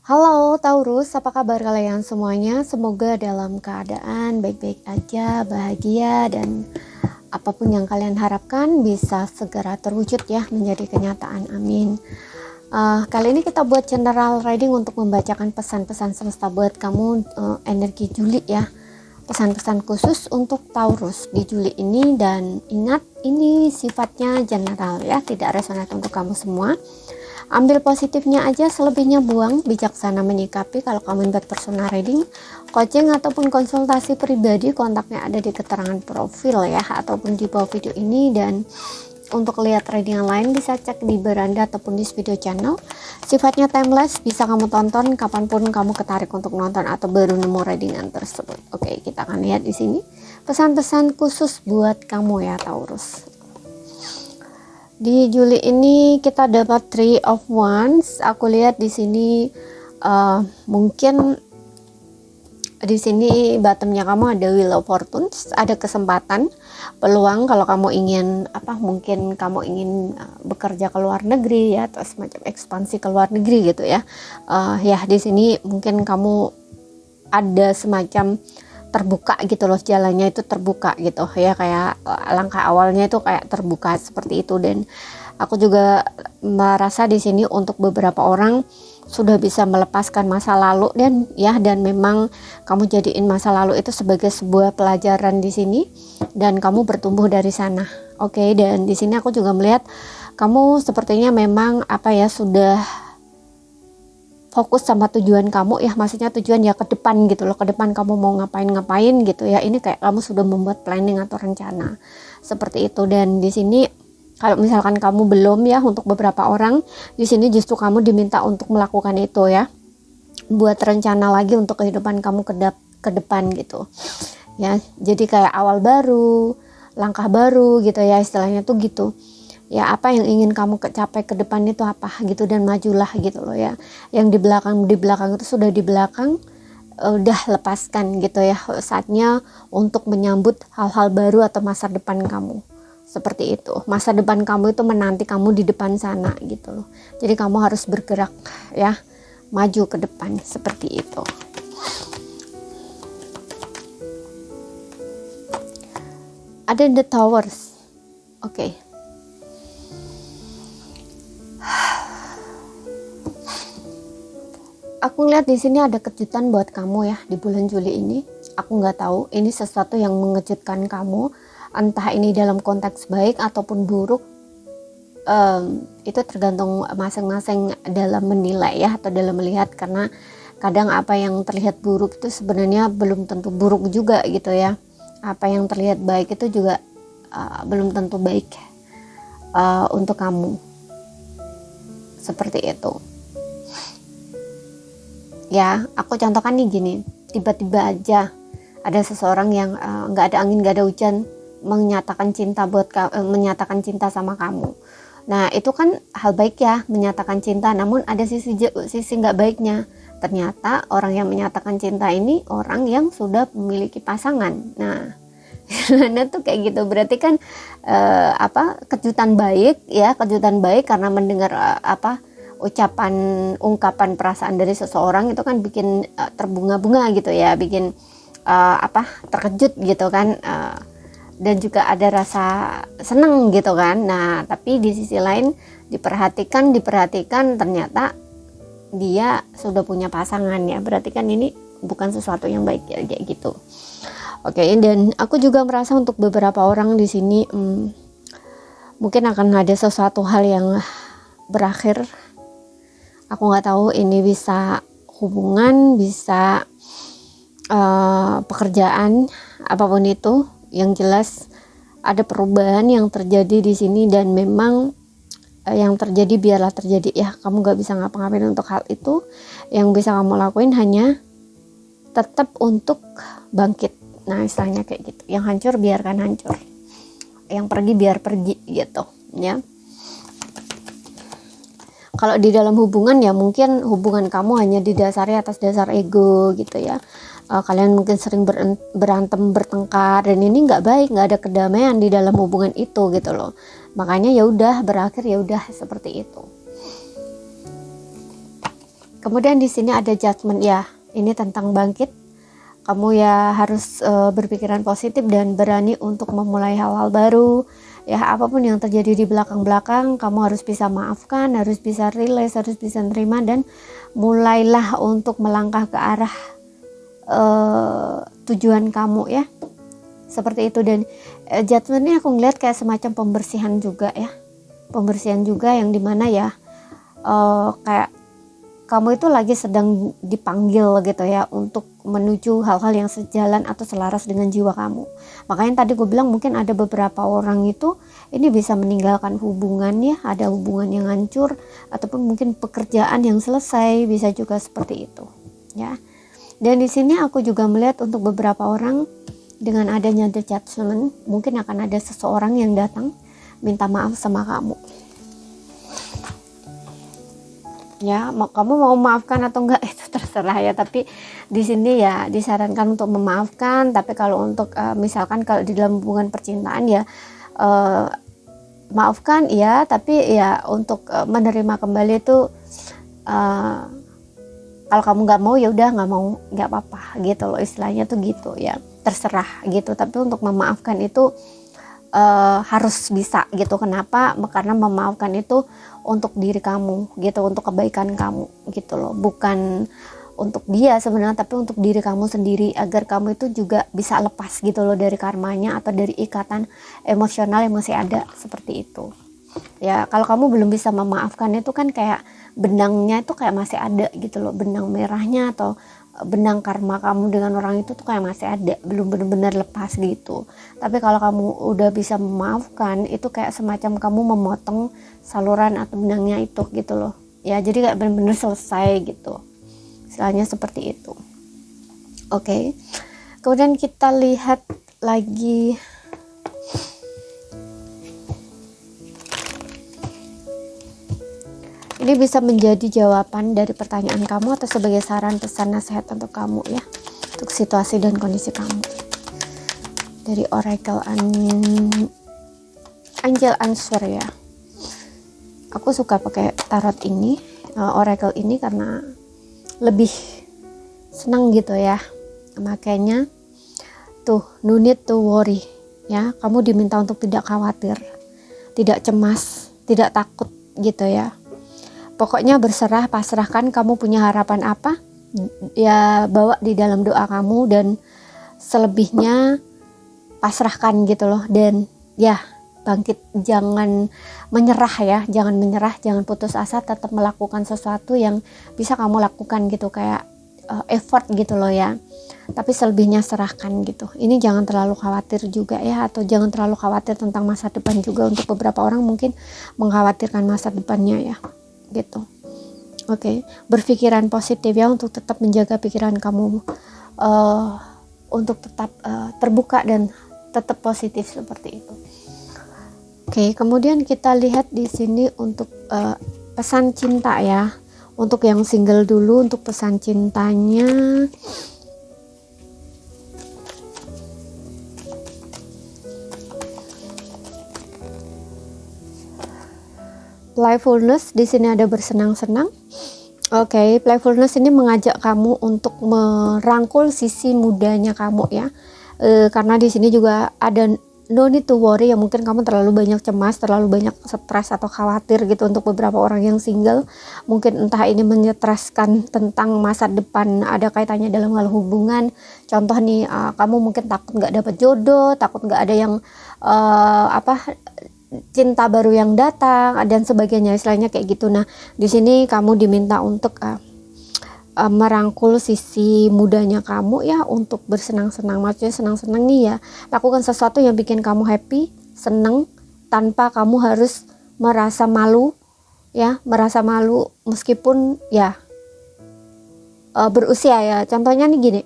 Halo Taurus, apa kabar kalian semuanya? Semoga dalam keadaan baik-baik aja, bahagia, dan apapun yang kalian harapkan bisa segera terwujud ya, menjadi kenyataan. Amin. Kali ini kita buat general reading untuk membacakan pesan-pesan semesta buat kamu, energi Juli ya. Pesan-pesan khusus untuk Taurus di Juli ini, dan ingat ini sifatnya general ya, tidak resonate untuk kamu semua. Ambil positifnya aja, selebihnya buang. Bijaksana menyikapi. Kalau kamu invite personal reading, coaching ataupun konsultasi pribadi, kontaknya ada di keterangan profil ya, ataupun di bawah video ini. Dan untuk lihat reading yang lain bisa cek di beranda ataupun di video channel. Sifatnya timeless, bisa kamu tonton kapanpun kamu ketarik untuk nonton atau baru nemu readingan tersebut. Oke, kita akan lihat di sini pesan-pesan khusus buat kamu ya Taurus. Di Juli ini kita dapat Three of Wands. Aku lihat di sini mungkin di sini bottomnya kamu ada Wheel of Fortune, ada kesempatan, peluang kalau kamu ingin mungkin kamu ingin bekerja ke luar negeri ya, atau semacam ekspansi ke luar negeri gitu ya. Ya di sini mungkin kamu ada semacam terbuka gitu loh, jalannya itu terbuka gitu ya, kayak langkah awalnya itu kayak terbuka seperti itu. Dan aku juga merasa di sini untuk beberapa orang sudah bisa melepaskan masa lalu, dan memang kamu jadiin masa lalu itu sebagai sebuah pelajaran di sini dan kamu bertumbuh dari sana. Oke, dan di sini aku juga melihat kamu sepertinya memang sudah fokus sama tujuan kamu ya, maksudnya tujuan ya ke depan gitu loh, ke depan kamu mau ngapain gitu ya. Ini kayak kamu sudah membuat planning atau rencana seperti itu. Dan di sini kalau misalkan kamu belum ya, untuk beberapa orang di sini justru kamu diminta untuk melakukan itu ya, buat rencana lagi untuk kehidupan kamu ke depan gitu ya. Jadi kayak awal baru, langkah baru gitu ya, istilahnya tuh gitu ya. Apa yang ingin kamu capai ke depan itu apa gitu, dan majulah gitu loh ya. Yang di belakang itu sudah di belakang, udah lepaskan gitu ya. Saatnya untuk menyambut hal-hal baru atau masa depan kamu, seperti itu. Masa depan kamu itu menanti kamu di depan sana gitu loh. Jadi kamu harus bergerak ya, maju ke depan seperti itu. Ada The Towers. Oke. Aku ngeliat di sini ada kejutan buat kamu ya di bulan Juli ini. Aku nggak tahu ini sesuatu yang mengejutkan kamu, entah ini dalam konteks baik ataupun buruk. Itu tergantung masing-masing dalam menilai ya, atau dalam melihat, karena kadang apa yang terlihat buruk itu sebenarnya belum tentu buruk juga gitu ya. Apa yang terlihat baik itu juga belum tentu baik untuk kamu, seperti itu. Ya, aku contohkan nih gini, tiba-tiba aja ada seseorang yang nggak ada angin nggak ada hujan menyatakan menyatakan cinta sama kamu. Nah itu kan hal baik ya, menyatakan cinta, namun ada sisi nggak baiknya. Ternyata orang yang menyatakan cinta ini orang yang sudah memiliki pasangan. Nah karena tuh kayak gitu, berarti kan kejutan baik ya, kejutan baik karena mendengar ungkapan perasaan dari seseorang itu kan bikin terbunga-bunga gitu ya, bikin terkejut gitu kan, dan juga ada rasa seneng gitu kan. Nah tapi di sisi lain diperhatikan ternyata dia sudah punya pasangan ya, berarti kan ini bukan sesuatu yang baik ya, kayak gitu. Oke, dan aku juga merasa untuk beberapa orang di sini mungkin akan ada sesuatu hal yang berakhir. Aku nggak tahu ini bisa hubungan, bisa pekerjaan, apapun itu. Yang jelas ada perubahan yang terjadi di sini, dan memang yang terjadi biarlah terjadi ya. Kamu nggak bisa ngapa-ngapain untuk hal itu. Yang bisa kamu lakuin hanya tetap untuk bangkit. Nah istilahnya kayak gitu. Yang hancur biarkan hancur, yang pergi biar pergi gitu ya. Kalau di dalam hubungan ya mungkin hubungan kamu hanya didasari atas dasar ego gitu ya. Kalian mungkin sering berantem, bertengkar, dan ini nggak baik, nggak ada kedamaian di dalam hubungan itu gitu loh. Makanya ya udah berakhir, ya udah seperti itu. Kemudian di sini ada judgment ya, ini tentang bangkit. Kamu ya harus berpikiran positif dan berani untuk memulai hal-hal baru. Ya apapun yang terjadi di belakang-belakang, kamu harus bisa maafkan, harus bisa realize, harus bisa nerima, dan mulailah untuk melangkah ke arah tujuan kamu ya. Seperti itu. Dan judgment ini aku ngeliat kayak semacam pembersihan juga ya. Pembersihan juga yang dimana ya kayak kamu itu lagi sedang dipanggil gitu ya untuk menuju hal-hal yang sejalan atau selaras dengan jiwa kamu. Makanya tadi gue bilang mungkin ada beberapa orang itu ini bisa meninggalkan hubungan ya, ada hubungan yang hancur ataupun mungkin pekerjaan yang selesai, bisa juga seperti itu ya. Dan di sini aku juga melihat untuk beberapa orang dengan adanya the judgment, mungkin akan ada seseorang yang datang minta maaf sama kamu. Ya, kamu mau memaafkan atau enggak itu terserah ya, tapi di sini ya disarankan untuk memaafkan. Tapi kalau untuk misalkan kalau di dalam hubungan percintaan ya maafkan ya, tapi ya untuk menerima kembali itu kalau kamu nggak mau ya udah nggak mau, nggak apa-apa gitu loh, istilahnya tuh gitu ya, terserah gitu. Tapi untuk memaafkan itu harus bisa gitu. Kenapa? Karena memaafkan itu untuk diri kamu gitu, untuk kebaikan kamu gitu loh, bukan untuk dia sebenarnya, tapi untuk diri kamu sendiri, agar kamu itu juga bisa lepas gitu loh dari karmanya atau dari ikatan emosional yang masih ada, seperti itu ya. Kalau kamu belum bisa memaafkan itu kan kayak benangnya itu kayak masih ada gitu loh, benang merahnya atau benang karma kamu dengan orang itu tuh kayak masih ada, belum benar-benar lepas gitu. Tapi kalau kamu udah bisa memaafkan, itu kayak semacam kamu memotong saluran atau benangnya itu gitu loh ya, jadi kayak benar-benar selesai gitu, istilahnya seperti itu. Oke. Kemudian kita lihat lagi ini bisa menjadi jawaban dari pertanyaan kamu atau sebagai saran, pesan, nasihat untuk kamu ya, untuk situasi dan kondisi kamu. Dari Oracle Angel Answer ya. Aku suka pakai tarot ini, Oracle ini, karena lebih senang gitu ya. Makanya tuh, no need to worry ya. Kamu diminta untuk tidak khawatir, tidak cemas, tidak takut gitu ya. Pokoknya berserah, pasrahkan. Kamu punya harapan apa ya, bawa di dalam doa kamu, dan selebihnya pasrahkan gitu loh. Dan ya bangkit, jangan menyerah ya, jangan menyerah, jangan putus asa, tetap melakukan sesuatu yang bisa kamu lakukan gitu, kayak effort gitu loh ya. Tapi selebihnya serahkan gitu. Ini jangan terlalu khawatir juga ya, atau jangan terlalu khawatir tentang masa depan juga. Untuk beberapa orang mungkin mengkhawatirkan masa depannya ya gitu. Oke. Berpikiran positif ya, untuk tetap menjaga pikiran kamu untuk tetap terbuka dan tetap positif, seperti itu. Oke, kemudian kita lihat di sini untuk pesan cinta ya. Untuk yang single dulu, untuk pesan cintanya. Playfulness, di sini ada bersenang-senang. Oke, playfulness ini mengajak kamu untuk merangkul sisi mudanya kamu ya. Karena di sini juga ada no need to worry ya, mungkin kamu terlalu banyak cemas, terlalu banyak stres atau khawatir gitu. Untuk beberapa orang yang single, mungkin entah ini menyetreskan tentang masa depan, ada kaitannya dalam hal hubungan. Contoh nih, kamu mungkin takut nggak dapat jodoh, takut nggak ada yang cinta baru yang datang dan sebagainya, istilahnya kayak gitu. Nah, di sini kamu diminta untuk merangkul sisi mudanya kamu ya, untuk bersenang-senang. Maksudnya senang-senang nih ya, lakukan sesuatu yang bikin kamu happy, seneng, tanpa kamu harus merasa malu ya, merasa malu meskipun ya berusia ya. Contohnya nih gini,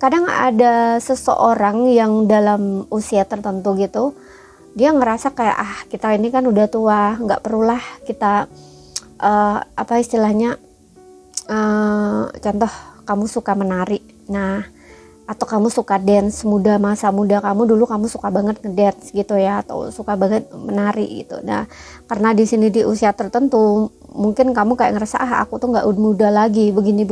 kadang ada seseorang yang dalam usia tertentu gitu, dia ngerasa kayak kita ini kan udah tua, nggak perulah kita istilahnya contoh kamu suka menari. Nah, atau kamu suka dance, masa muda kamu dulu kamu suka banget ngedance gitu ya, atau suka banget menari gitu. Nah karena di sini di usia tertentu mungkin kamu kayak ngerasa aku tuh nggak muda lagi, begini,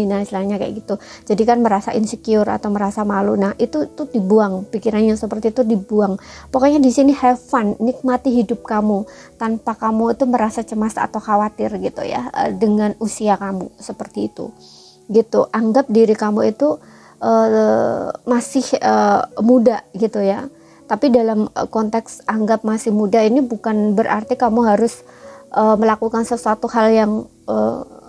nah istilahnya kayak gitu. Jadi kan merasa insecure atau merasa malu. Nah itu tuh dibuang, pikirannya seperti itu dibuang. Pokoknya di sini have fun, nikmati hidup kamu tanpa kamu itu merasa cemas atau khawatir gitu ya, dengan usia kamu seperti itu gitu. Anggap diri kamu itu masih muda gitu ya. Tapi dalam konteks anggap masih muda ini bukan berarti kamu harus melakukan sesuatu hal yang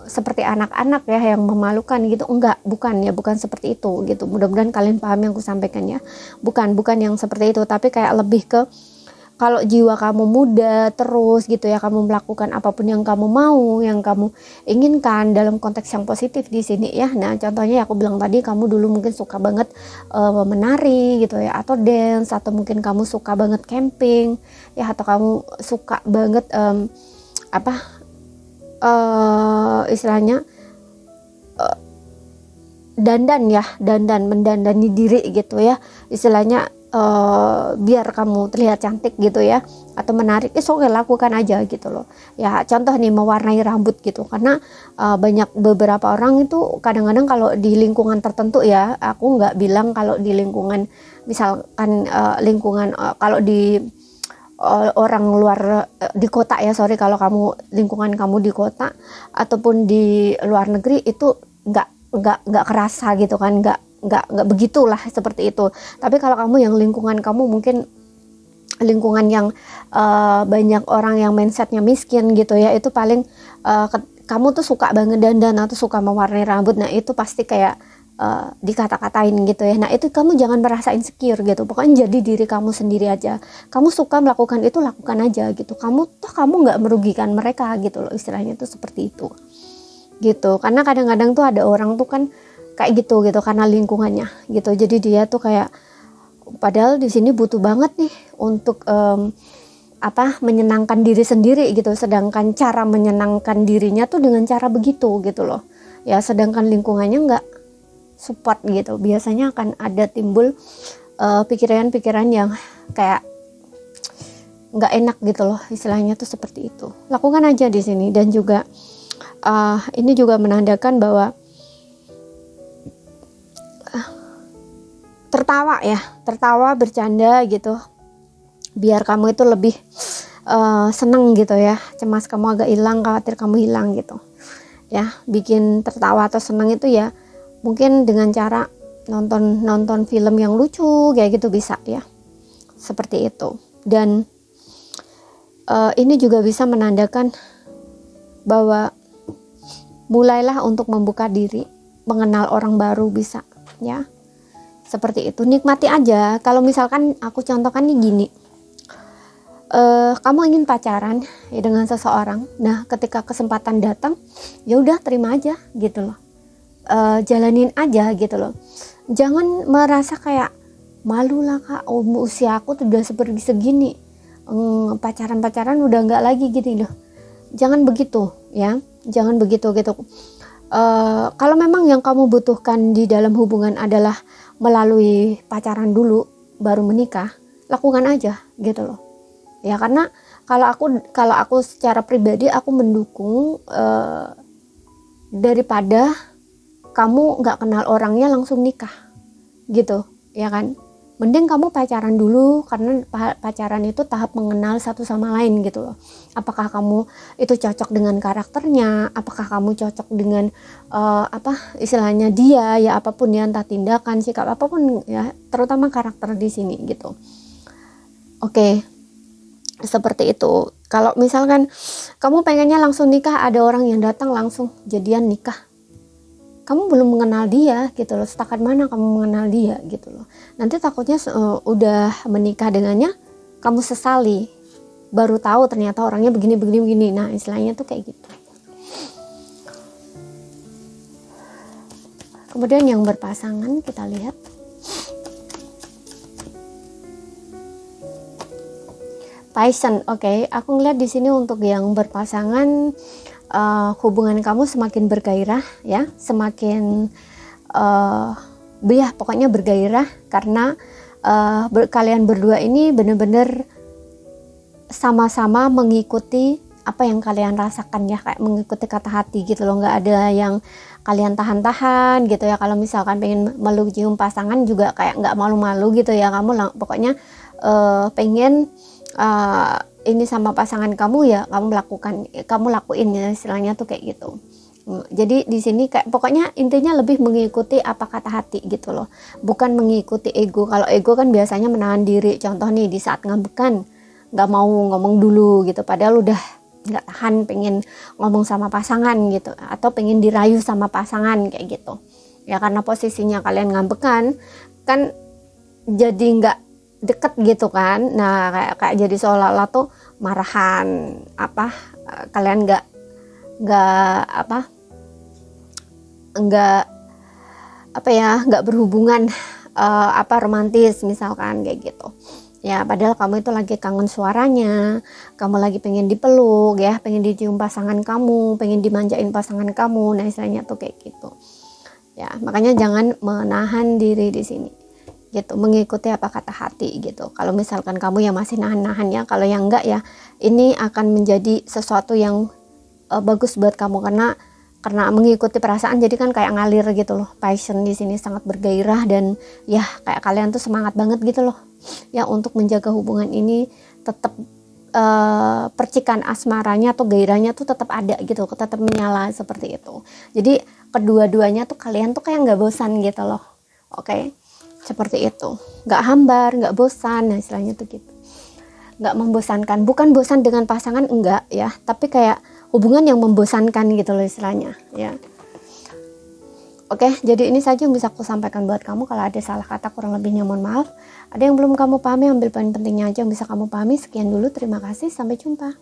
seperti anak-anak ya, yang memalukan gitu. Enggak, bukan seperti itu gitu. Mudah-mudahan kalian paham yang aku sampaikan ya. Bukan yang seperti itu, tapi kayak lebih ke kalau jiwa kamu muda terus gitu ya, kamu melakukan apapun yang kamu mau, yang kamu inginkan dalam konteks yang positif di sini ya. Nah contohnya ya aku bilang tadi, kamu dulu mungkin suka banget menari gitu ya, atau dance, atau mungkin kamu suka banget camping ya, atau kamu suka banget istilahnya mendandani diri gitu ya, istilahnya biar kamu terlihat cantik gitu ya, atau menarik, oke, lakukan aja gitu loh ya. Contoh nih, mewarnai rambut gitu, karena beberapa orang itu kadang-kadang kalau di lingkungan tertentu ya, aku nggak bilang kalau di lingkungan misalkan kalau di orang luar di kota ya, kalau kamu lingkungan kamu di kota ataupun di luar negeri itu nggak kerasa gitu kan, nggak begitulah seperti itu. Tapi kalau kamu yang lingkungan kamu mungkin lingkungan yang banyak orang yang mindsetnya miskin gitu ya, itu paling kamu tuh suka banget dandan atau suka mewarnai rambut, nah itu pasti kayak dikata-katain gitu ya. Nah itu kamu jangan merasa insecure gitu, pokoknya jadi diri kamu sendiri aja. Kamu suka melakukan itu, lakukan aja gitu. Kamu nggak merugikan mereka gitu loh, istilahnya tuh seperti itu gitu. Karena kadang-kadang tuh ada orang tuh kan kayak gitu karena lingkungannya gitu. Jadi dia tuh kayak padahal di sini butuh banget nih untuk menyenangkan diri sendiri gitu, sedangkan cara menyenangkan dirinya tuh dengan cara begitu gitu loh ya, sedangkan lingkungannya nggak support gitu. Biasanya akan ada timbul pikiran-pikiran yang kayak nggak enak gitu loh, istilahnya tuh seperti itu. Lakukan aja di sini. Dan juga ini juga menandakan bahwa tertawa bercanda gitu, biar kamu itu lebih seneng gitu ya, cemas kamu agak hilang, khawatir kamu hilang gitu ya. Bikin tertawa atau seneng itu ya mungkin dengan cara nonton film yang lucu kayak gitu, bisa ya, seperti itu. Dan ini juga bisa menandakan bahwa mulailah untuk membuka diri, mengenal orang baru, bisa ya, seperti itu. Nikmati aja. Kalau misalkan aku contohkan nih gini, kamu ingin pacaran ya dengan seseorang, nah ketika kesempatan datang ya udah terima aja gitu loh, jalanin aja gitu loh. Jangan merasa kayak malu lah kak, usia aku tuh udah seperti segini, pacaran udah nggak lagi gitu loh. Jangan begitu ya, jangan begitu gitu. Kalau memang yang kamu butuhkan di dalam hubungan adalah melalui pacaran dulu baru menikah, lakukan aja gitu loh ya. Karena kalau aku secara pribadi aku mendukung daripada kamu nggak kenal orangnya langsung nikah gitu ya kan. Mending kamu pacaran dulu, karena pacaran itu tahap mengenal satu sama lain gitu loh. Apakah kamu itu cocok dengan karakternya, apakah kamu cocok dengan istilahnya dia ya, apapun ya, entah tindakan, sikap apapun ya, terutama karakter di sini gitu. Oke, seperti itu. Kalau misalkan kamu pengennya langsung nikah, ada orang yang datang langsung jadian nikah, kamu belum mengenal dia gitu loh. Setakat mana kamu mengenal dia gitu loh. Nanti takutnya udah menikah dengannya, kamu sesali, baru tahu ternyata orangnya begini. Nah istilahnya tuh kayak gitu. Kemudian yang berpasangan kita lihat. Passion, oke. Aku ngeliat di sini untuk yang berpasangan, hubungan kamu semakin bergairah ya, semakin pokoknya bergairah karena kalian berdua ini bener-bener sama-sama mengikuti apa yang kalian rasakan ya, kayak mengikuti kata hati gitu loh, nggak ada yang kalian tahan-tahan gitu ya. Kalau misalkan pengen meluk cium pasangan juga kayak nggak malu-malu gitu ya, kamu pokoknya pengen ini sama pasangan kamu ya, kamu lakuin ya, istilahnya tuh kayak gitu. Jadi di sini kayak pokoknya intinya lebih mengikuti apa kata hati gitu loh, bukan mengikuti ego. Kalau ego kan biasanya menahan diri, contoh nih di saat ngambekan nggak mau ngomong dulu gitu, padahal udah nggak tahan pengen ngomong sama pasangan gitu, atau pengen dirayu sama pasangan kayak gitu ya, karena posisinya kalian ngambekan kan jadi nggak deket gitu kan. Nah kayak jadi seolah-olah tuh marahan apa, kalian nggak berhubungan romantis misalkan kayak gitu ya, padahal kamu itu lagi kangen suaranya, kamu lagi pengen dipeluk ya, pengen dicium pasangan kamu, pengen dimanjain pasangan kamu. Nah istilahnya tuh kayak gitu ya, makanya jangan menahan diri di sini gitu, mengikuti apa kata hati gitu. Kalau misalkan kamu yang masih nahan-nahan ya, kalau yang enggak ya ini akan menjadi sesuatu yang bagus buat kamu, karena mengikuti perasaan jadi kan kayak ngalir gitu loh. Passion di sini sangat bergairah dan ya kayak kalian tuh semangat banget gitu loh ya untuk menjaga hubungan ini tetap percikan asmaranya atau gairahnya tuh tetap ada gitu, tetap menyala seperti itu. Jadi kedua-duanya tuh kalian tuh kayak nggak bosan gitu loh. Oke, seperti itu, nggak hambar, nggak bosan. Nah istilahnya tuh gitu, nggak membosankan, bukan bosan dengan pasangan enggak ya, tapi kayak hubungan yang membosankan gitu loh istilahnya ya. Oke, jadi ini saja yang bisa aku sampaikan buat kamu. Kalau ada salah kata kurang lebihnya mohon maaf. Ada yang belum kamu pahami, ambil poin pentingnya aja yang bisa kamu pahami. Sekian dulu, terima kasih, sampai jumpa.